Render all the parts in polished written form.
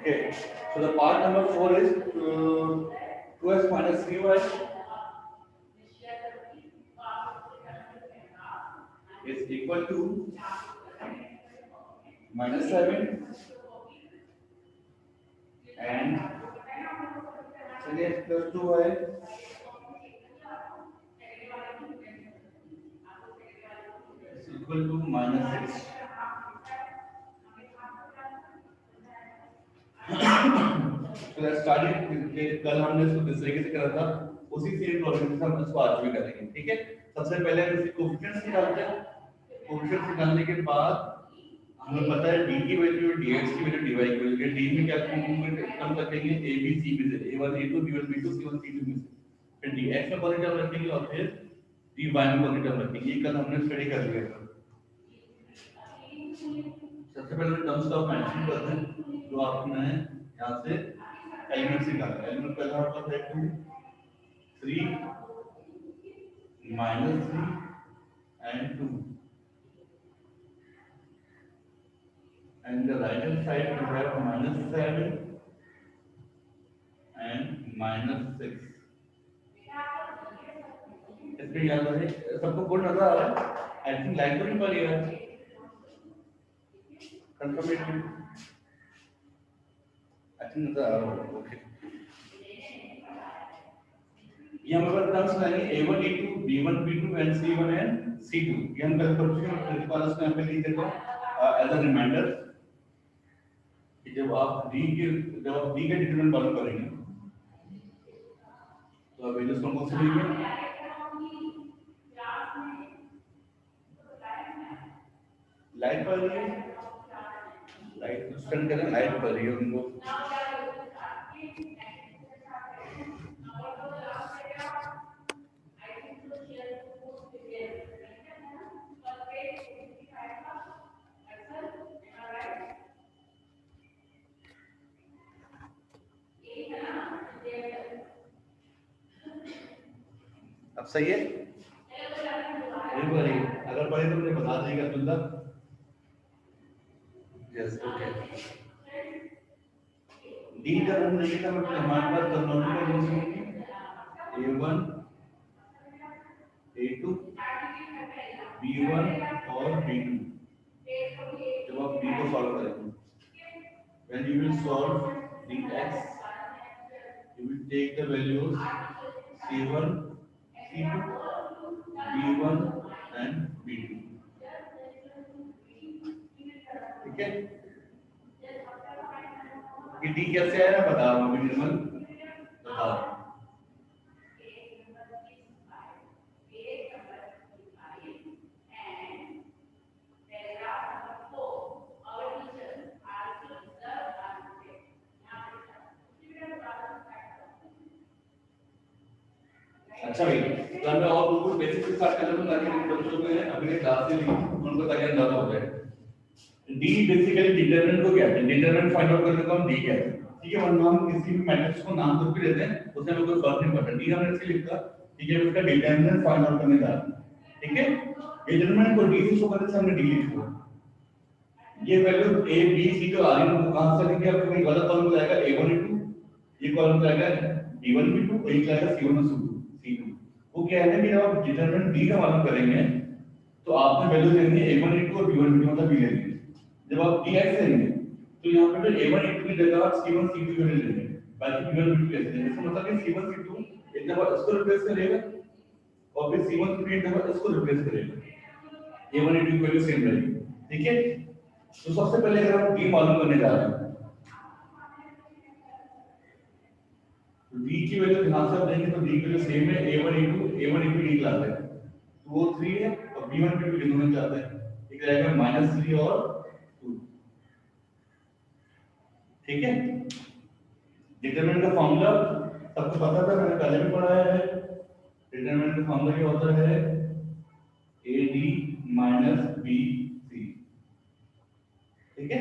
Okay, so the part number 4 is 2x minus 3y is equal to minus 7 and 3x plus 2y is equal to minus 6. तो let's start it. कल हमने इसको किस तरीके से करा था उसी सेम प्रॉब्लम से हम इसको आज भी करेंगे, ठीक है। सबसे पहले हम इसके कोएफिशिएंट्स निकालते हैं। कोएफिशिएंट्स निकालने के बाद हमें पता है d की वैल्यू dx की वैल्यू dy की वैल्यू d में क्या कम कर देंगे a b c में से a1 a2 b1 b2 c1 c2 में से, फिर dx में कौन टर्म रखेंगे और फिर dy में कौन टर्म रखेंगे। ये कल हमने स्टडी कर लिया था। सबसे पहले टर्म्स का मेंशन करते हैं जो आपने यहाँ से एलिमेंट्स निकाला। एलिमेंट पहला आपका था 2 3 minus 3 and 2, and the right hand side we have minus 7 and minus 6. इसमें याद रहे सबको कोड नजर आ रहा है। आई थिंक लाइन तो नहीं पड़ी है, कंफर्मेशन आई थिंक नजर आ रहा है। ओके, ये हमारे पास टर्म्स लाएंगे a1 a2 b1 b2 and c1 and c2। ये हम कल कर चुके हैं, प्रिंसिपल उसको यहाँ पे लिख देता हूँ एज अ रिमाइंडर। जब आप d के डिटरमिनेंट मालूम करेंगे तो आप वैल्यूज कौन से लेंगे। लाइट पर रही है, लाइट स्टैंड करें, लाइट पर रही है उनको। अब सही है, बिल्कुल नहीं, अगर पढ़े तो मुझे बता देगा तुल्ला। यस ओके, डी का रूम नहीं था, मतलब हमारे पास कन्वर्ट रूम होंगे a1 a2 b1 और b2। जब आप b को सॉल्व करेंगे, when you will solve dx, you will take the values c1 c2 b1 and b2, ठीक है। ये d कैसे आया बता रहा हूँ अभी निर्मल, बताओ। अच्छा भाई, तो मैं और बिल्कुल बेसिक से स्टार्ट कर लूंगा ताकि बच्चों को अगले क्लास से भी उनको ताकि अंदाजा हो जाए। डी बेसिकली डिटरमिनेंट को कहते हैं, डिटरमिनेंट फाइंड आउट करने को हम डी कहते हैं, ठीक है। वरना हम किसी भी मैट्रिक्स को नाम कुछ भी देते हैं उससे हमें कोई फर्क नहीं पड़ता। डी हमने ऐसे लिखा, ठीक है, उसका डिटरमिनेंट फाइंड आउट करने जा रहे हैं, ठीक है। डिटरमिनेंट को डी से शो करने से हमने डी लिखा। ये वैल्यू a b c तो आ रही है, कहां से लेंगे आपको एक गलत कॉलम जाएगा a1 a2, ये कॉलम जाएगा b1 b2, एक जाएगा c1 c2। वो क्या है ना कि जब आप डिटरमिनेंट d का मालूम करेंगे तो आपने वैल्यू लेनी है a1 a2 और b1 b2 मतलब b लेनी है। जब आप dx लेंगे तो यहां पे फिर a1 a2 की जगह आप c1 c2 की वैल्यू लेंगे, बाकी b1 b2 कैसे लेंगे। इसका मतलब कि c1 c2 एक दफा इसको रिप्लेस करेगा और फिर c1 c2 एक दफा इसको रिप्लेस करेगा, a1 a2 की वैल्यू सेम रहेगी, ठीक है। तो सबसे पहले अगर हम d मालूम करने जा रहे हैं तो d की वैल्यू ध्यान से आप देखेंगे तो d की वैल्यू सेम है, a1 a2 d क्लास है, तो वो 3 है और b1 b2 डिनोमिनेटर चाहते हैं, एक रहेगा -3 और 2, ठीक है। डिटरमिनेंट का फार्मूला सबको पता था, मैंने पहले भी पढ़ाया है। डिटरमिनेंट का फार्मूला क्या होता है, ad bc, ठीक है।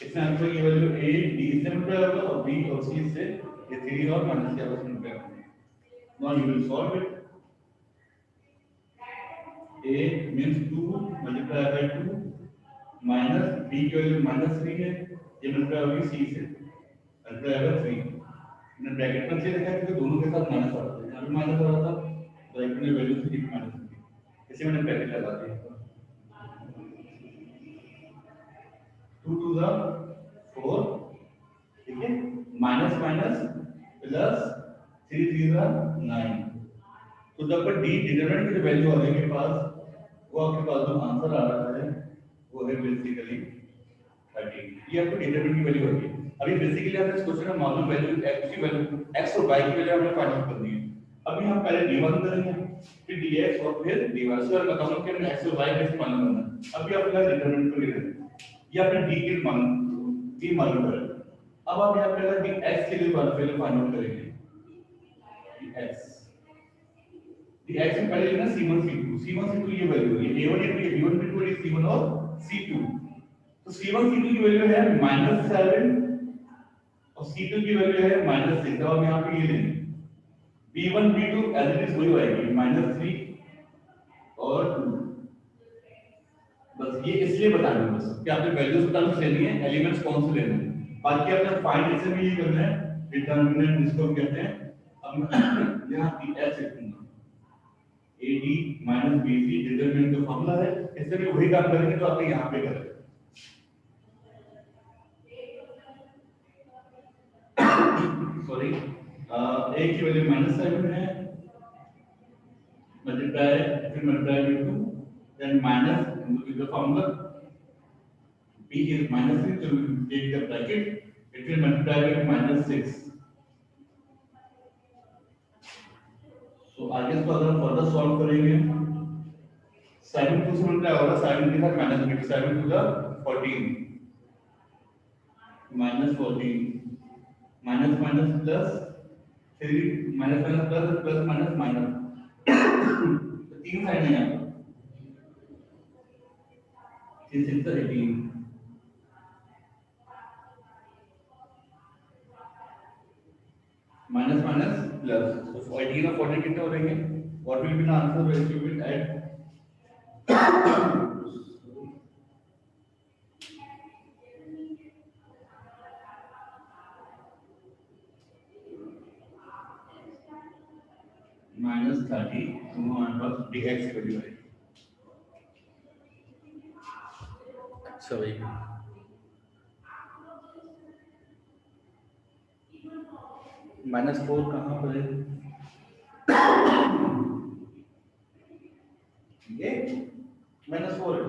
इसमें आंसर की वैल्यू a d से मल्टीप्लाई होगा और b और c से ये 3 और माइनस के आपस में मल्टीप्लाई होगा। Now you will solve it. a means 2 multiplied by 2 minus b की वैल्यू -3 है, ये मल्टीप्लाई होगी सी से, मल्टीप्लाई होगा 3। मैंने ब्रैकेट में इसलिए लिखा है क्योंकि दोनों के साथ माइनस आता है, यहाँ भी माइनस आ रहा था, ब्रैकेट में वैल्यू थी -3, इसे मैंने ब्रैकेट लगा दिया। 2 टू द 4, ठीक है, माइनस माइनस प्लस 3 3 द 9। तो जब पर डी डिटरमिनेंट की जो वैल्यू आ रही है पास, वो आपके पास जो आंसर आ रहा है वो है बेसिकली 13। ये आपको डिटरमिनेंट की वैल्यू होगी। अभी बेसिकली हमने इस क्वेश्चन में मालूम वैल्यू x की वैल्यू x और y की वैल्यू हमने फाइंड आउट करनी है। अभी हम पहले d1 करेंगे, फिर dx और फिर dy। सो मैं बताऊंगा कि हमने x और y कैसे मालूम करना है। अभी आप पहले डिटरमिनेंट को ले रहे हैं, ये आपने d के मान d मालूम करें। अब आप यहां पे अगर x के लिए वैल्यू फाइंड आउट करेंगे, x x में पहले लेना c1 c2 ये वैल्यू है, ये a1 ये b1 b2 ये c1 और c2। तो c1 c2 की वैल्यू है -7 और c2 की वैल्यू है -6। तो हम यहां पे ये लेंगे b1 b2 as it is वही आएगी -3 और 2। बस ये इसलिए बताना है बस कि आपने वैल्यूज टर्म्स लेनी है, एलिमेंट्स कौन से लेने हैं। बाकी आपने फाइंड ऐसे भी ये करना है, डिटरमिनेंट जिसको हम कहते हैं। अब यहां p s लिखूंगा ad bc डिटरमिनेंट का फार्मूला है, इससे भी वही काम करेंगे तो आपने यहां पे करें। सॉरी, a की वैल्यू -7 है, मल्टीप्लाई फिर multiply by 2, then minus into the formula b is -3, so we take the bracket, it will multiply by -6। so आगे इसको अगर हम फर्दर सॉल्व करेंगे, 7 2 से मल्टीप्लाई होगा, 7 के साथ माइनस में 7 to the 14 -14 minus minus plus 3 minus minus plus plus minus minus, तो तीन साइन है यहाँ पर, 3 6 18 माइनस माइनस प्लस, तो 18 और 14 कितने हो जाएंगे? What will be the answer when you will add -30, तो हमारे पास dx की वैल्यू है। अच्छा भाई, -4 कहाँ पर है? ये -4 है।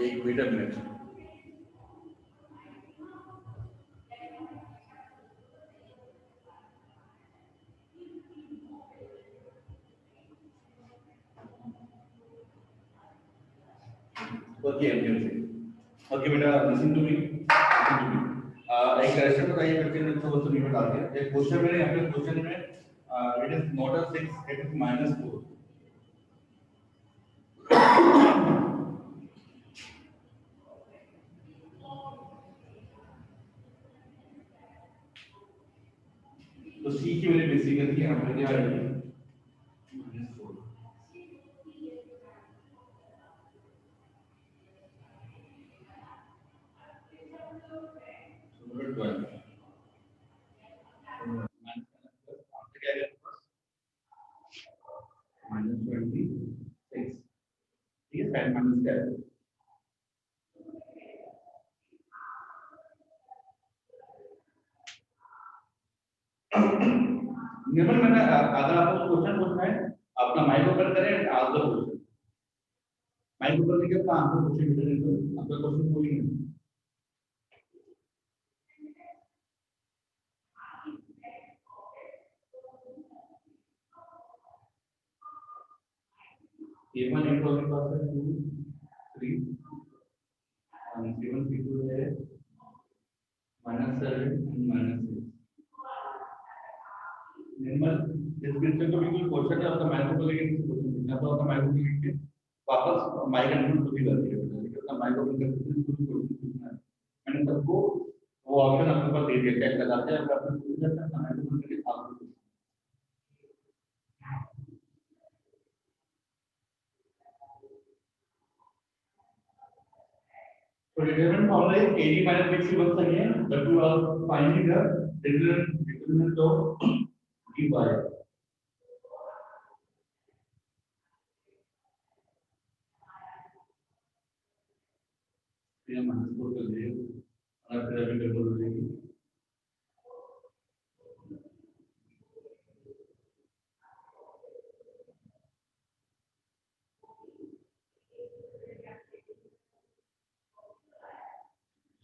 एक wait a minute, okay okay बेटा, लिसन टू मी। एक क्वेश्चन बताइए, बच्चे ने तो नहीं बता दिया। एक क्वेश्चन मैंने यहाँ पे क्वेश्चन में it is not a 6, it is -4। तो सी की वैल्यू बेसिकली यहाँ पे क्या आएगी? -4। so number 12 -6 क्या है? -26, ठीक है, साइन माइनस क्या है? निर्मल, मैंने अगर आपको क्वेश्चन पूछना है, अपना माइक ओपन करें, आंसर पूछें। माइक ओपन करके अपना आंसर पूछें, आपका क्वेश्चन पूरी है। A1 A2 के पास है 2 3 और C1 C2 है -7 -6। निर्मल, इस क्वेश्चन को बिल्कुल क्वेश्चन है, आपका माइक ओपन लेके क्वेश्चन पूछना, तो आपका माइक ओपन लेके वापस माइक अनम्यूट खुद ही कर दिया, क्योंकि अपना माइक ओपन करके खुद क्वेश्चन पूछना है। मैंने सबको वो ऑप्शन आपके पास दे दिया, चेक लगाते हैं, अगर आपने पूछ लिया तो माइक ओपन करके आप पूछो। So determinant formula is AD minus BC बन सकती है, but you are finding the determinant of dy. ये माइनस 4 कर दिए, और फिर अभी कर देंगे.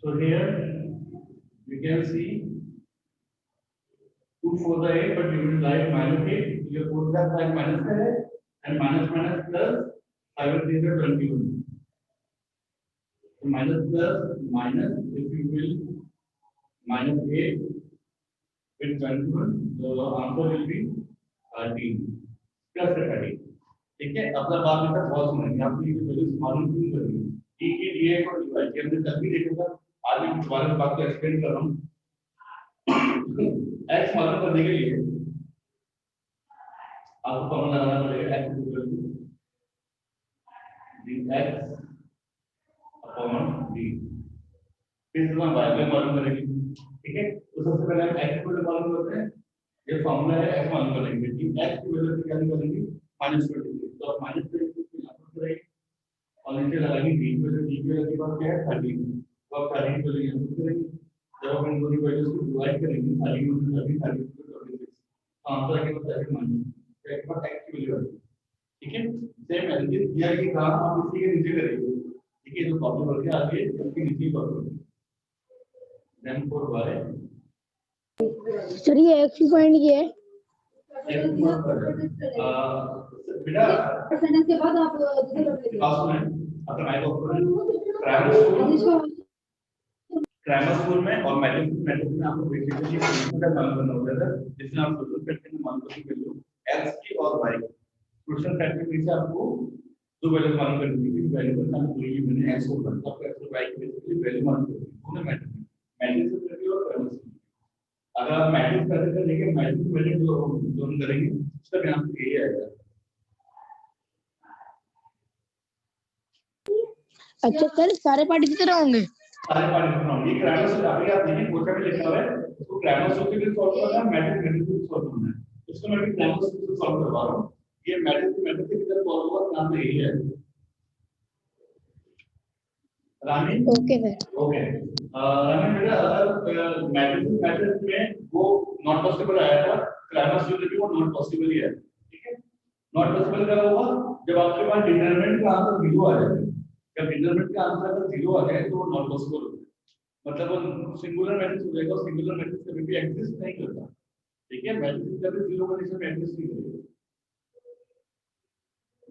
So here you can see 2 for the 8, but you will write minus 8. Your 4 का sign minus का है, and minus minus plus 5 is 21. So minus plus minus, if you will minus 8 with 21, the answer will be 13 plus 13. ठीक है, अपना बात में तक बहुत सुनेंगे, आपको ये वैल्यूज मालूम क्यों करनी है, e के dx और dy के हमने कल भी देखा था, आज भी कुछ बारे में बात को एक्सप्लेन कर रहा हूँ. x मालूम करने के लिए आपको फॉर्मूला लगाना पड़ेगा, x equal to dx upon d. फिर हम y को मालूम करेंगे. ठीक है, तो सबसे पहले हम x को मालूम करते हैं. ये फॉर्मूला है, x मालूम करेंगे. ठीक, x की वैल्यू क्या निकालेंगे, -23. तो -23 को यहां पर करेंगे और नीचे लगाएंगे d की वैल्यू. d की वैल्यू के बाद क्या है 13. तो अब 13 को यहां पर करेंगे. जब हम इन दोनों वैल्यूज को डिवाइड करेंगे 13 में 13 13 को 26, तो आंसर के बाद 7 माइनस के बाद x की वैल्यू आएगी. ठीक है, सेम एनालिसिस किया कि काम आप इसी के नीचे करेंगे. ठीक है, जो प्रॉब्लम वर्क है आगे इसके नीचे प्रॉब्लम है. देन फॉर y सर ये x की पॉइंट ये है. बेटा सेंटेंस के बाद आप क्लास में अपना माइक ऑफ करें. ग्रामर स्कूल में और मैथमेटिक्स में आपको बेसिकली फंक्शन का मालूम करना होता है, जिसमें आप सोल्यूशन करके मालूम करके वैल्यू x की और y क्वेश्चन फैक्टर में से आपको दो वैल्यू मालूम करनी है. वैल्यू का नाम पूरी मैंने x को करता है, x और y की बेसिकली वैल्यू मालूम करनी है. दोनों मैट्रिक्स से करके और ग्रामर से. अगर आप मैट्रिक्स करके लेके मैट्रिक्स वैल्यू दोनों करेंगे उसका यहां पे ये आएगा. अच्छा सर, सारे पार्ट इसी तरह होंगे. सारे पार्ट इतना होंगे. ग्रामर से अभी आप देखिए कोटा में लिखा हुआ है, उसको ग्रामर से भी सॉल्व करना है, मैट्रिक्स से सॉल्व करना है. इसको मैं भी ग्रामर से सॉल्व करवा रहा हूं. ये मैट्रिक्स की तरह सॉल्व होगा, नाम तो यही है. रानी ओके सर. ओके रानी बेटा, अगर मैट्रिक्स में वो नॉट पॉसिबल आया था, ग्रामर से भी वो नॉट पॉसिबल ही है. ठीक है, नॉट पॉसिबल कब होगा, जब आपके पास डिटरमिनेंट का आंसर 0 आ जाए. जब डिटरमिनेंट का आंसर अगर 0 आ जाए तो वो नॉट पॉसिबल होगा, मतलब वो सिंगुलर मैट्रिक्स हो जाएगा. सिंगुलर मैट्रिक्स कभी भी एग्जिस्ट नहीं करता. ठीक है, मैट्रिक्स कभी 0 कंडीशन में एग्जिस्ट नहीं करेगा.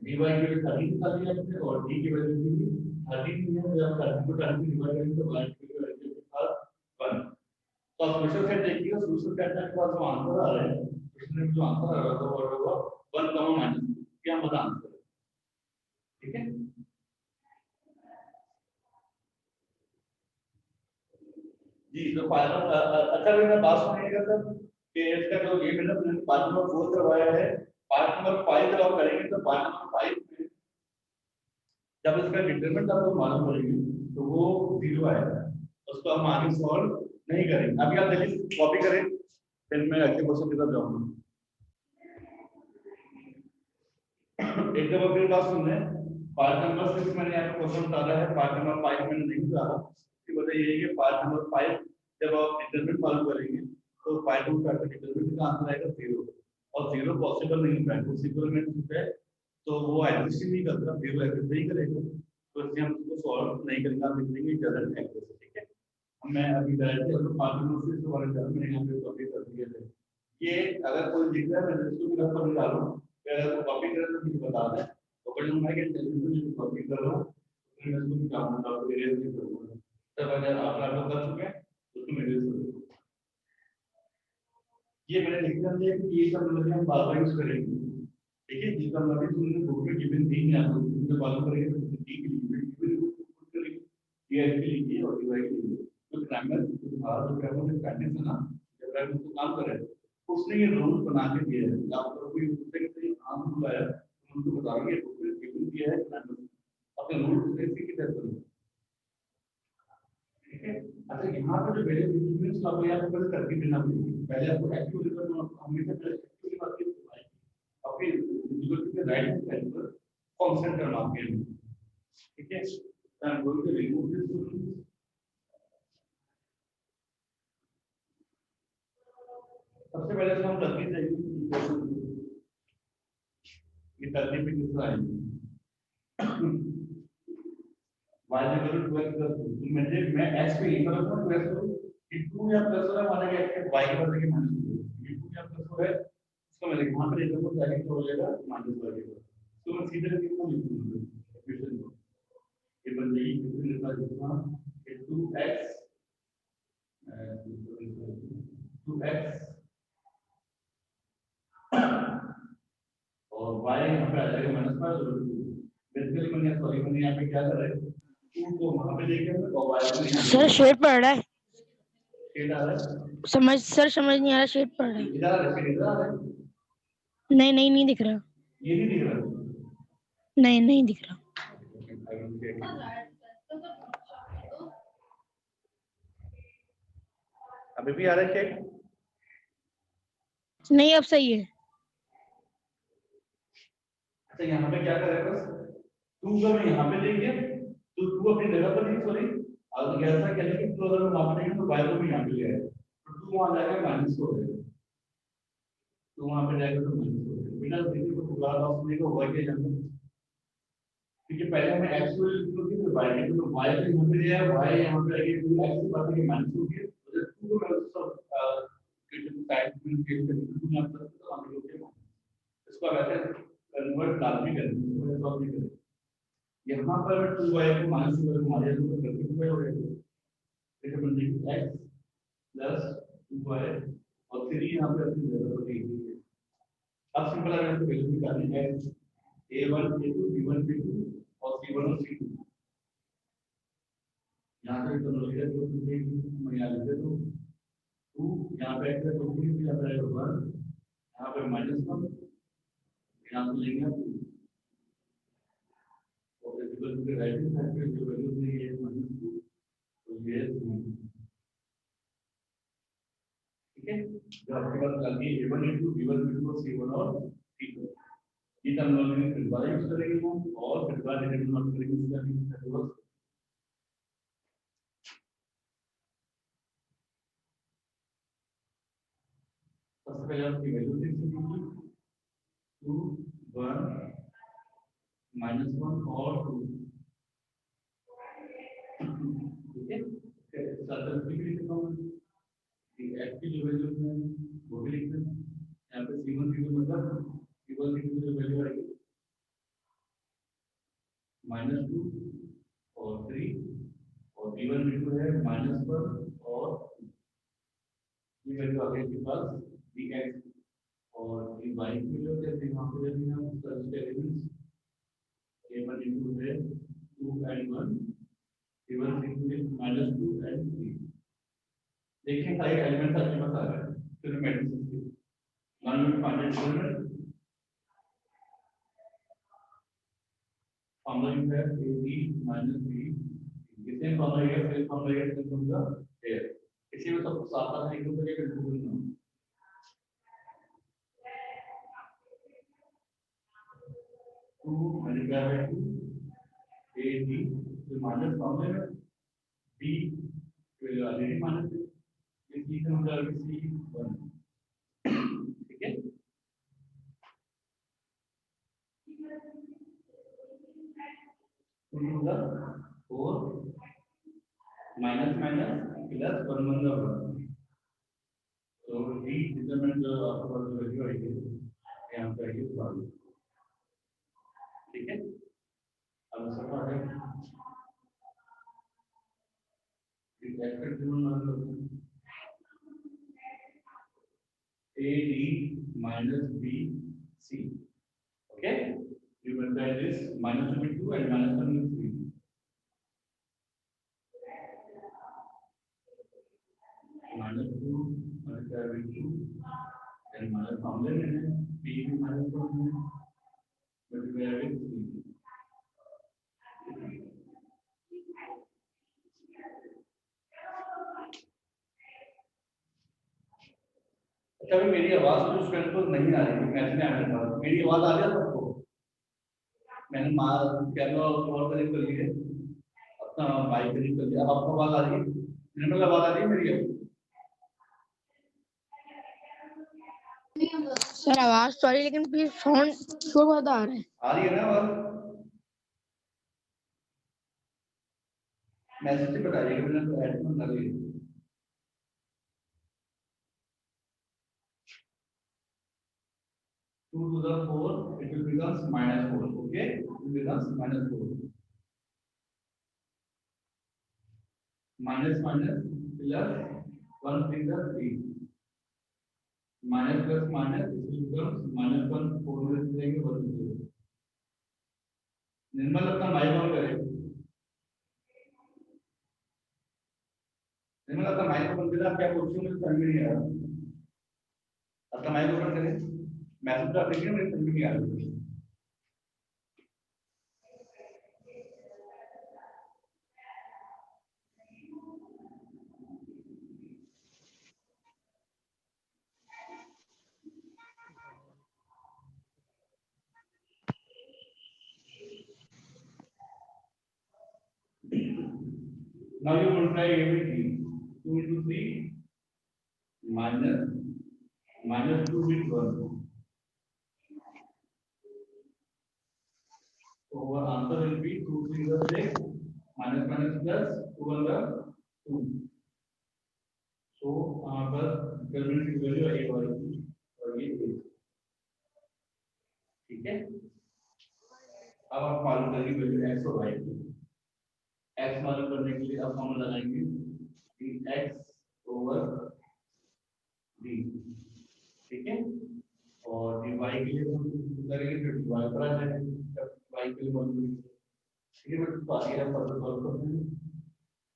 dy की वैल्यू 13 निकाल दिया आपने और d की वैल्यू भी 13 है. जब 13 को 13 से डिवाइड करेंगे तो y की वैल्यू के साथ 1. तो आप सोल्यूशन सेट देखिएगा, सोल्यूशन सेट के बाद जो आंसर आ रहा है, उसमें जो आंसर आ रहा है वो होगा 1 माइनस क्या मतलब आंसर है. ठीक है, जी. तो अच्छा मैं बात सुनिएगा सर कि इसका जो ये मैंने पार्ट नंबर 4 करवाया है, पार्ट नंबर 5 जब आप करेंगे तो पार्ट नंबर 5 में जब इसका डिटरमिनेंट आपको मालूम पड़ेगी तो वो 0 आएगा. उसको हम आगे सॉल्व नहीं करेंगे. अभी आप जल्दी कॉपी करें, फिर मैं अगले क्वेश्चन की तरफ जाऊंगा. एक जब अपनी बात सुन लें, पार्ट नंबर 6 मैंने आपको क्वेश्चन बता रहा है, पार्ट नंबर 5 मैंने नहीं बता रहा. इसकी वजह ये है कि पार्ट नंबर 5 जब आप डिटरमिनेंट मालूम करेंगे तो 5 टू का डिटरमिनेंट का आंसर आएगा 0 और 0 पॉसिबल नहीं है. पॉसिबल मैट्रिक्स है तो वो एग्जिस्ट नहीं करता, 0 एग्जिस्ट नहीं करेगा, तो इसलिए हम उसको सॉल्व नहीं करेंगे. हम लिख देंगे डजंट एग्जिस्ट. ठीक है, मैं अभी डायरेक्टली अपने पार्ट नंबर 6 के बारे में मैंने यहां पे कॉपी कर दिया है. ये अगर कोई लिख रहा है मैं इसको भी रफ कर डालूं, अगर वो कॉपी करे तो मुझे बता दें. तो बड़े मैं के टेंशन कॉपी कर रहा हूं, फिर मैं इसको निकालूंगा और इरेज भी करूंगा. तब अगर आप लोग कर चुके हैं तो उसको इरेज कर दो. ये मैंने लिख दिया है कि ये सब मतलब हम बार बार यूज करेंगे. ठीक है, जिसका मतलब तुमने बुक में गिवन थी या तो तुमने फॉलो करेंगे तो डी की लिमिट करेंगे, ये के लिए और डी के लिए. तो ग्रामर जो था, जो ग्रामर में प्रैक्टिस है ना, जब ग्रामर को काम कर रहे हैं उसने ये रूल बना के दिया है. आप लोग कोई उससे कोई आम रूल आया तो उनको बताएंगे बुक में गिवन दिया है ग्रामर, अपने रूल से सीख के करो. अच्छा यहाँ पर जो वैल्यू डिटरमिनेंट्स को आपको यहाँ पर पहले करके देना पड़ेगा। पहले आपको एक्चुअल रिजल्ट हमेशा पहले एक्चुअली बात की और फिर रिजल्ट के राइट साइड पर कांस्टेंट टर्म आपके हैं, ठीक है। I am going to remove this solution. सबसे पहले तो हम तरतीब देखेंगे, ये तरतीब में किस आएगी y equal to 2x plus 2 म्हणजे मैं x पे लिख रहा हूं 2x को कि 2 या प्लस हो रहा है माना कि x y के बदले के माइनस 2 ये 2 या प्लस हो रहा है इसको मैं यहां पे लिख दूंगा डायरेक्ट हो जाएगा माइनस y के, तो मैं सीधे लिखूंगा इक्वेशन को ये बन जाएगी इक्वेशन लिखा दूंगा 2x 2x और y यहां पे आ जाएगा माइनस 5। बेसिकली मैंने सॉरी मैंने यहां पे क्या कर रहा है 2 को वहां पे लेके और y को यहां सर शेड पड़ रहा है, शेड आ रहा है समझ नहीं आ रहा, शेड पड़ रहा है। इधर आ रहा है इधर आ रहा है नहीं दिख रहा, ये नहीं दिख रहा नहीं दिख रहा। अभी भी आ रहा है शेड? नहीं अब सही है। अच्छा यहाँ पे क्या करें बस 2 को मैं यहाँ पे लेंगे तो 2 अपनी जगह पर नहीं सॉरी और ऐसा कहने कि 2 अगर मैं वहां पे लेंगे तो y को भी यहाँ पे ले आए तो 2 वहां जाएगा माइनस हो जाएगा, तो वहां पे जाएगा तो माइनस हो जाएगा बिना देखने को दोबारा वापस लेगा y के यहाँ पे, क्योंकि पहले हमें एक्चुअल क्योंकि तो y के तो y को यहाँ पे ले आया y यहाँ पे आएगा तो x की बात है माइनस हो गया तो 2 को मैं सब क्वेश्चन टाइप में केस करके 2 यहाँ पर तो हम लोग के इसको वैसे कन्वर्ट लाजमी करेंगे तो सॉल्व नहीं करेंगे यहाँ पर 2y को माइनस 2 को मारिए तो करके 2y हो जाएगा देखिए बन जाएगी x प्लस 2y और 3 यहाँ पे अपनी जगह पर रखी है। अब सिंपल अगर इसको वैल्यू निकालनी है a1 a2 b1 b2 और c1 और c2 यहाँ पे तो लोगे तो मैं यहाँ लिख देता हूँ 2 यहाँ पे x है तो 3 यहाँ पे आएगा 1 यहाँ पे -1 यहाँ से लेंगे और equal to right hand side पे जो वैल्यू दी है -2 तो ये ठीक है। जब आपके पास आ गई a1 a2 b1 b2 और c1 और c2 ये टर्मिनोलॉजी फिर दोबारा यूज करेंगे हम और फिर दोबारा डिटरमिनेंट करेंगे इसका भी सबसे पहले आपकी वैल्यू देख लीजिए 2 1 -1 और 2 ठीक है फिर सर्कल भी लिख देता हूं कि x की जो वैल्यू है वो भी लिख दें यहां पे c1 c2 मतलब c1 c2 की जो वैल्यू आएगी -2 और 3 और b1 b2 है -1 और ये वैल्यू आ गई के पास dx और ये y की वैल्यू कैसे वहां पे लेनी है उसका एलिमेंट्स a1 a2 है 2 and 1 a1 c2 is -2 and 3 देखिए सारे एलिमेंट्स आपके पास आ रहे हैं फिर मैट्रिक्स के मान लो 500 एलिमेंट फॉर्मूला यूज है ab b कितने फॉर्मूला है फिर फॉर्मूला है फिर फॉर्मूला है इसी में सबको साथ साथ लिखने के लिए कंफ्यूजन ना हो 2 मल्टीप्लाई बाय 2 a b जो माइनस फॉर्मूला है b जो ऑलरेडी माइनस है इसकी का मतलब किसी 1 ठीक है तो होगा 4 माइनस माइनस प्लस 1 1 तो d डिटरमिनेंट जो आपके पास जो वैल्यू आएगी यहाँ पे आएगी 12 ठीक है। अब सब आ गया एक्सपेक्ट मतलब a d minus b c okay you multiply this minus 2 with 2 and minus 1 with 3 minus 2 multiply with 2 and minus formula में है b भी minus 1 है multiply with 3 अच्छा भाई मेरी आवाज तो स्टूडेंट को नहीं आ रही, मैच में आने वाला मेरी आवाज आ रही है सबको? मैंने कैमरा और कनेक्ट कर लिया, अपना माइक कनेक्ट कर लिया, अब आपको आवाज आ रही है? निर्मल आवाज आ रही है मेरी? सर आवाज सॉरी लेकिन प्लीज फोन शोर बहुत आ रहा है। आ रही है ना आवाज? मैसेज से बताइए कि मैंने हेडफोन लगा लिए। 2 to the 4, it will becomes -4. Okay, it becomes -4. Minus minus plus 1 finger 3. Minus plus minus, it will becomes -1 4 में से देंगे 1 0. निर्मल अपना माइक ऑन करे। निर्मल अपना माइक ओपन करें, आप क्या पूछ रहे हो मुझे समझ में नहीं आ रहा। अपना माइक ओपन करें, मैसेज तो आप देखिए मुझे समझ में नहीं आ रहा। Now you multiply everything. 2 into 3 minus 2 with 1. So our answer will be 2 3 the 6 minus minus plus 2 on the 2. So पर डिटरमिनेंट की वैल्यू आई और ये ठीक है। अब आप मालूम करेंगे वैल्यू x और y की। x मालूम करने के लिए आप फॉर्मूला लगाएंगे dx ओवर d, ठीक है। और dy के लिए हम करेंगे फिर dy पर आ जाएगा, y के लिए मालूम ठीक है। बट बाकी आप फर्दर सॉल्व करते हैं।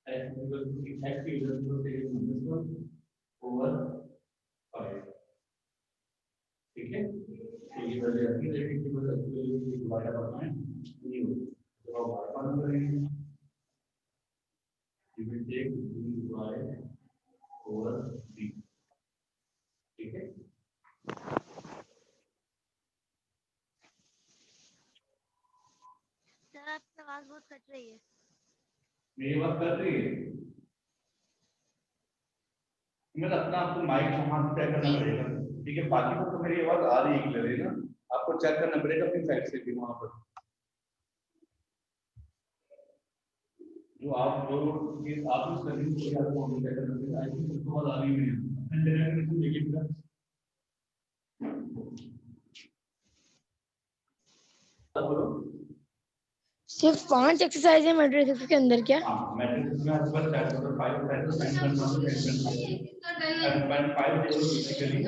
x इक्वल टू x की वैल्यू को से -1 ओवर 5, ठीक है। तो ये वैल्यू आती है लेकिन की वजह से डिवाइड करना है नहीं हो, तो आप बार बार करेंगे you will take dy over d, ठीक है। सर आपकी आवाज बहुत कट रही है। मेरी बात कर रही है? मैं अपना आपको माइक वहां से चेक करना पड़ेगा, ठीक है। बाकी तो मेरी आवाज आ रही है क्लियर है ना, आपको चेक करना पड़ेगा अपनी साइड से भी वहां पर जो आप जो ये आप उस सर्विस को याद को चेक करना पड़ेगा। आई थिंक उसको आवाज आ रही है इंटरनेट कनेक्शन देखिए प्लस बोलो। सिर्फ 5 एक्सरसाइज है मैट्रिक्स के अंदर क्या? हां मैट्रिक्स में आपके पास 4.5 है तो 10.1 से 10.5 basically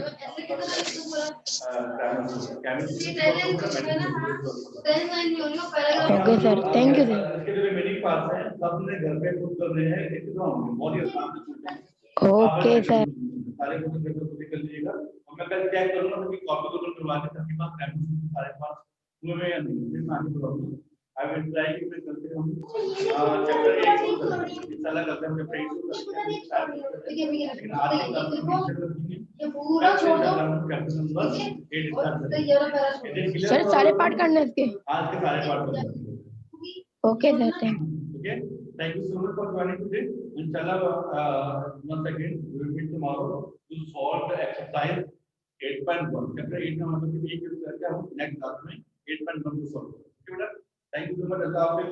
okay sir, thank you sir. इसके जो रिमेनिंग पार्ट्स हैं सब अपने घर पे खुद कर रहे हैं, कितना होंगे बहुत ही आसान से छोटे हैं। ओके सर, सारे क्वेश्चन पेपर खुद ही कर लीजिएगा और मैं कल चेक करूंगा तो कॉपी को करवा के सबके पास टाइम सारे पास हुए हैं या नहीं, मैं आगे बताऊंगा। आई विल ट्राई कि मैं कल से हम चैप्टर 1 को इंशाल्लाह करते हैं, चैप्टर 1 को करते हैं लेकिन आज की क्लास में चैप्टर ये पूरा छोड़ दो चैप्टर नंबर 8 स्टार्ट करेंगे सर सारे पार्ट करने हैं इसके? आज के सारे पार्ट करने हैं। Okay sir, thank you. Okay, thank you so much for joining today. Inshallah, once again, we will meet tomorrow to solve the exercise 8.1. Chapter 8 में मतलब कि एक करके हम next class में 8.1 को solve करेंगे। ठीक है बेटा? Thank you so much. Allah Hafiz.